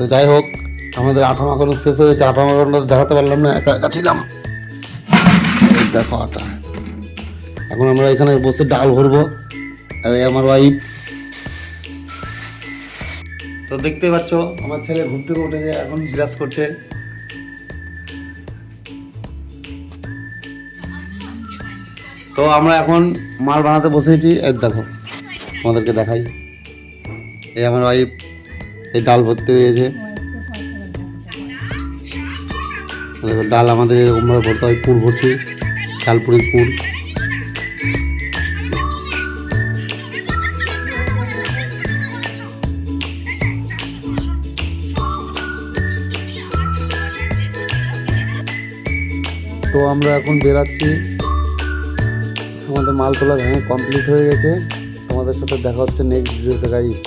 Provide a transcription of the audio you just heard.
তো যাই হোক, আমাদের আটা মাখানো শেষ হয়েছে। আটা মাখানোটা দেখাতে পারলাম না, একা একা ছিলাম। দেখো আটা। এখন আমরা এখানে বসে ডাল ভরবো, আর এই আমার ওয়াইফ। তো দেখতে পাচ্ছ আমার ছেলে ঘুম থেকে উঠে যে এখন ব্রাশ করছে। তো আমরা এখন মাল বানাতে বসেছি। এই দেখো, আমাদেরকে দেখাই, এই আমার ওয়াইফ এই ডাল ভরতে হয়েছে। দেখো ডাল আমাদের এরকমভাবে ভরতে হয়, পুর ভরছি, ডালপুরির পুর। তো আমরা এখন বেরাচ্ছি, আমাদের মাল তোলা ভ্যানে কমপ্লিট হয়ে গেছে। তোমাদের সাথে দেখা হচ্ছে নেক্সট ভিডিওতে গাইস।